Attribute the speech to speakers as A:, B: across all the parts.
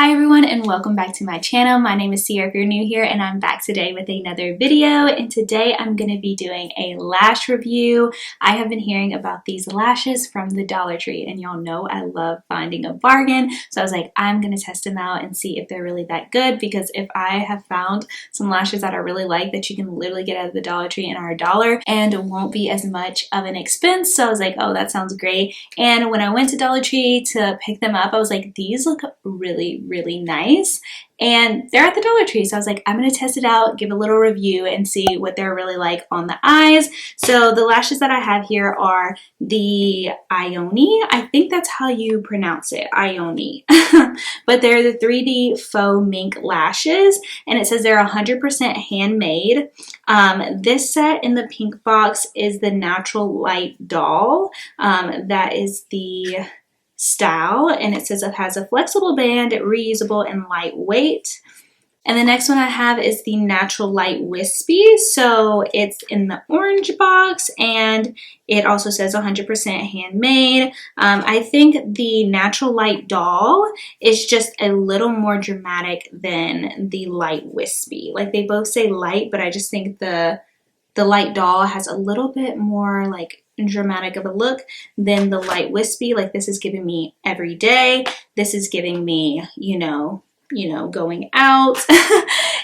A: Hi everyone and welcome back to my channel. My name is Sierra if you're new here, and I'm back today with another video, and today I'm going to be doing a lash review. I have been hearing about these lashes from the Dollar Tree, and y'all know I love finding a bargain, so I was like, I'm going to test them out and see if they're really that good, because if I have found some lashes that I really like that you can literally get out of the Dollar Tree and are $1 and won't be as much of an expense, so I was like, oh, that sounds great. And when I went to Dollar Tree to pick them up, I was like, these look really nice, and they're at the Dollar Tree, so I was like, I'm gonna test it out, give a little review and see what they're really like on the eyes. So the lashes that I have here are the Ioni. I think that's how you pronounce it, Ioni. But they're the 3D Faux Mink Lashes, and it says they're 100% handmade. This set in the pink box is the Natural Light Doll. That is the style, and it says it has a flexible band, reusable and lightweight. And the next one I have is the Natural Light Wispy. So it's in the orange box, and it also says 100% handmade. I think the Natural Light Doll is just a little more dramatic than the Light Wispy. Like, they both say light, but I just think the Light Doll has a little bit more like dramatic of a look than the Light Wispy. Like, this is giving me every day. This is giving me, you know, going out.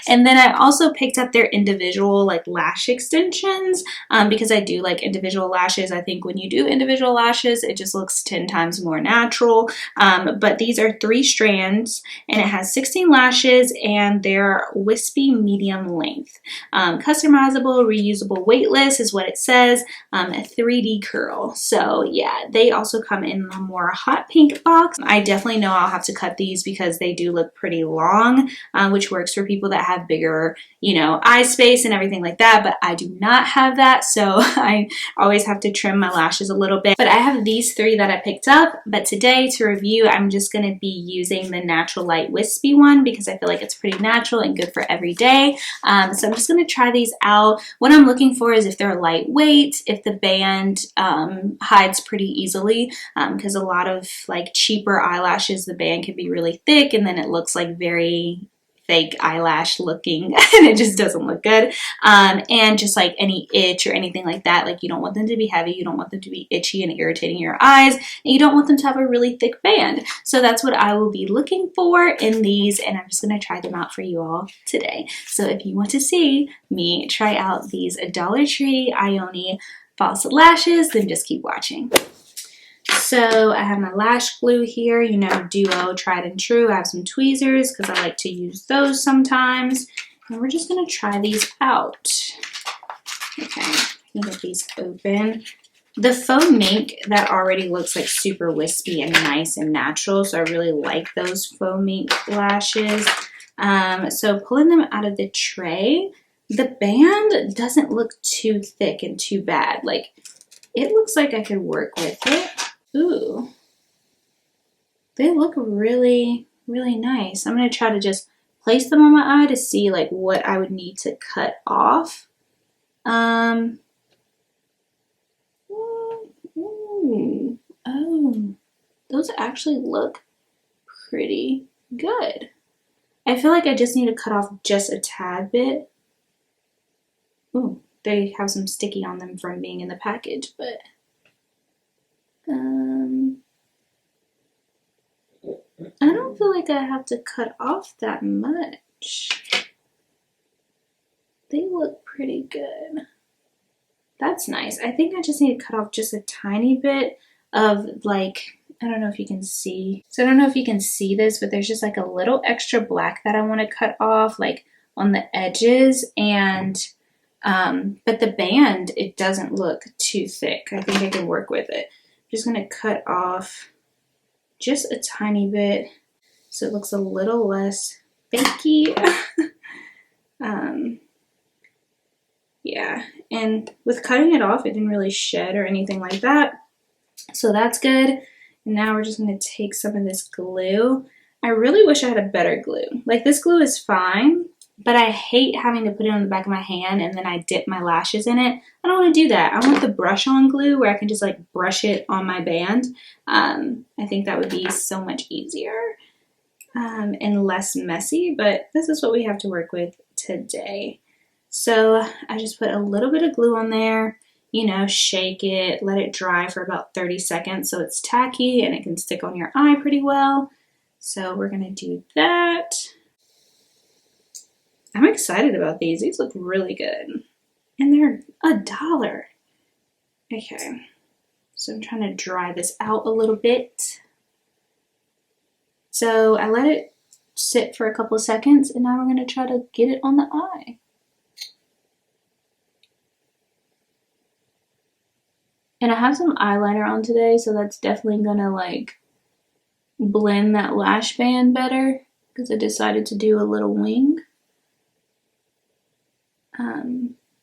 A: And then I also picked up their individual like lash extensions because I do like individual lashes. I think when you do individual lashes, it just looks 10 times more natural. But these are 3 strands, and it has 16 lashes, and they're wispy medium length. Customizable, reusable, weightless is what it says. A 3D curl. So yeah, they also come in a more hot pink box. I definitely know I'll have to cut these because they do look pretty long, which works for people that have bigger, you know, eye space and everything like that, but I do not have that, so I always have to trim my lashes a little bit. But I have these 3 that I picked up, but today to review, I'm just going to be using the Natural Light Wispy one because I feel like it's pretty natural and good for every day. So I'm just going to try these out. What I'm looking for is if they're lightweight, if the band hides pretty easily, because a lot of like cheaper eyelashes, the band can be really thick and then it looks like very fake eyelash looking and it just doesn't look good. And just like any itch or anything like that, like you don't want them to be heavy, you don't want them to be itchy and irritating your eyes, and you don't want them to have a really thick band. So that's what I will be looking for in these, and I'm just going to try them out for you all today. So if you want to see me try out these Dollar Tree Ioni false lashes, then just keep watching. So I have my lash glue here, you know, Duo, tried and true. I have some tweezers because I like to use those sometimes. And we're just going to try these out. Okay, I can get these open. The faux mink, that already looks like super wispy and nice and natural, so I really like those faux mink lashes. So pulling them out of the tray, the band doesn't look too thick and too bad. Like, it looks like I could work with it. Ooh, they look really nice. I'm going to try to just place them on my eye to see like what I would need to cut off. Oh, those actually look pretty good. I feel like I just need to cut off just a tad bit. Ooh, they have some sticky on them from being in the package, but I don't feel like I have to cut off that much. They look pretty good. That's nice. I think I just need to cut off just a tiny bit of like, I don't know if you can see. So I don't know if you can see this, but there's just like a little extra black that I want to cut off, like on the edges, and but the band, it doesn't look too thick. I think I can work with it. I'm just gonna cut off just a tiny bit so it looks a little less fakey. Yeah, and with cutting it off, it didn't really shed or anything like that, so that's good. And now we're just going to take some of this glue. I really wish I had a better glue. Like, this glue is fine, but I hate having to put it on the back of my hand and then I dip my lashes in it. I don't want to do that. I want the brush on glue where I can just like brush it on my band. I think that would be so much easier. and less messy, but this is what we have to work with today. So I just put a little bit of glue on there, you know, shake it, let it dry for about 30 seconds so it's tacky and it can stick on your eye pretty well. So we're gonna do that. I'm excited about these. These look really good. And they're $1. Okay, so I'm trying to dry this out a little bit. So I let it sit for a couple of seconds and now we're gonna try to get it on the eye. And I have some eyeliner on today, so that's definitely gonna like blend that lash band better because I decided to do a little wing.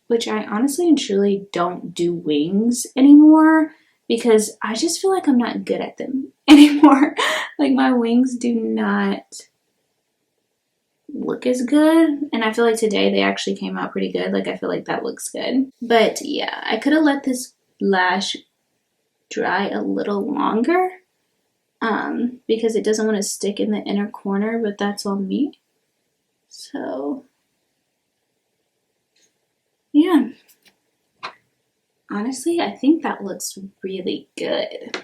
A: Which I honestly and truly don't do wings anymore because I just feel like I'm not good at them anymore. Like my wings do not look as good, and I feel like today they actually came out pretty good. Like I feel like that looks good. But yeah, I could have let this lash dry a little longer because it doesn't want to stick in the inner corner, but that's on me. So yeah, honestly, I think that looks really good.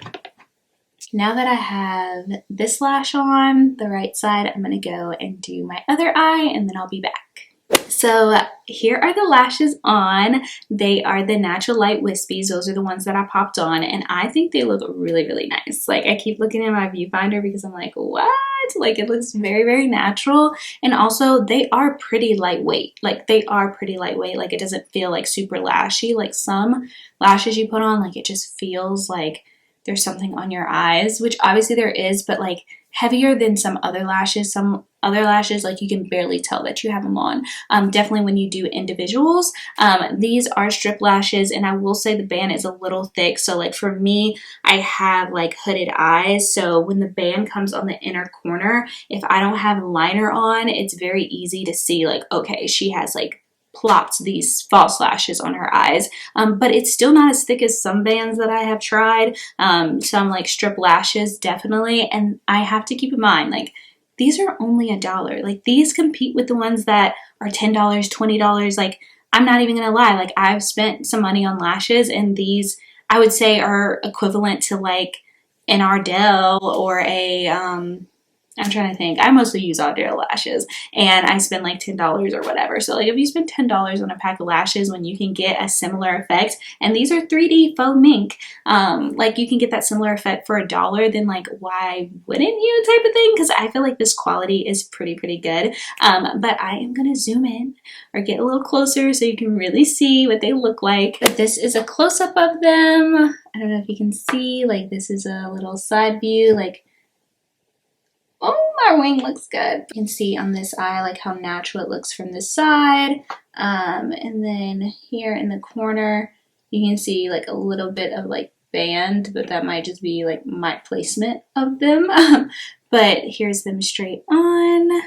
A: Now that I have this lash on the right side, I'm gonna go and do my other eye and then I'll be back. So here are the lashes on. They are the Natural Light Wispies. Those are the ones that I popped on and I think they look really, really nice. Like I keep looking at my viewfinder because I'm like, what? Like it looks very, very natural. And also they are pretty lightweight. Like they are pretty lightweight. Like it doesn't feel like super lashy. Like some lashes you put on, like it just feels like there's something on your eyes, which obviously there is, but like heavier than some other lashes. Some other lashes, like you can barely tell that you have them on. Definitely when you do individuals. These are strip lashes, and I will say the band is a little thick. So like for me, I have like hooded eyes. So when the band comes on the inner corner, if I don't have liner on, it's very easy to see like, okay, she has like plopped these false lashes on her eyes, but it's still not as thick as some bands that I have tried, some like strip lashes definitely, and I have to keep in mind like these are only $1. Like these compete with the ones that are $10, $20. Like I'm not even gonna lie, like I've spent some money on lashes and these I would say are equivalent to like an Ardell or a I'm trying to think. I mostly use ARDELL lashes and I spend like $10 or whatever. So like if you spend $10 on a pack of lashes when you can get a similar effect, and these are 3D faux mink, like you can get that similar effect for $1, then like why wouldn't you type of thing? Because I feel like this quality is pretty good. But I am going to zoom in or get a little closer so you can really see what they look like. But this is a close-up of them. I don't know if you can see, like this is a little side view, like oh, my wing looks good. You can see on this eye like how natural it looks from this side. And then here in the corner, you can see like a little bit of like band, but that might just be like my placement of them. But here's them straight on.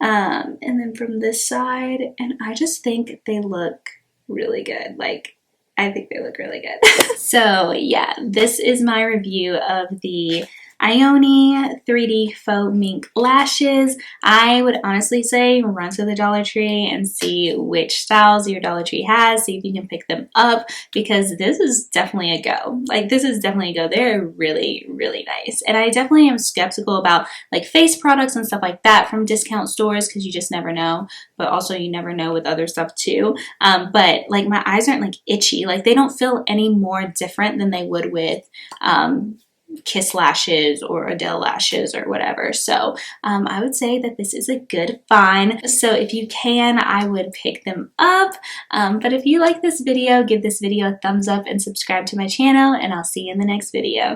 A: And then from this side, and I just think they look really good. Like, I think they look really good. So yeah, this is my review of the Ioni 3D Faux Mink Lashes. I would honestly say run to the Dollar Tree and see which styles your Dollar Tree has, see if you can pick them up, because this is definitely a go. Like this is definitely a go. They're really nice. And I definitely am skeptical about like face products and stuff like that from discount stores because you just never know, but also you never know with other stuff too. But like my eyes aren't like itchy. Like they don't feel any more different than they would with Kiss lashes or ARDELL lashes or whatever. So I would say that this is a good find. So if you can, I would pick them up. But if you like this video, give this video a thumbs up and subscribe to my channel, and I'll see you in the next video.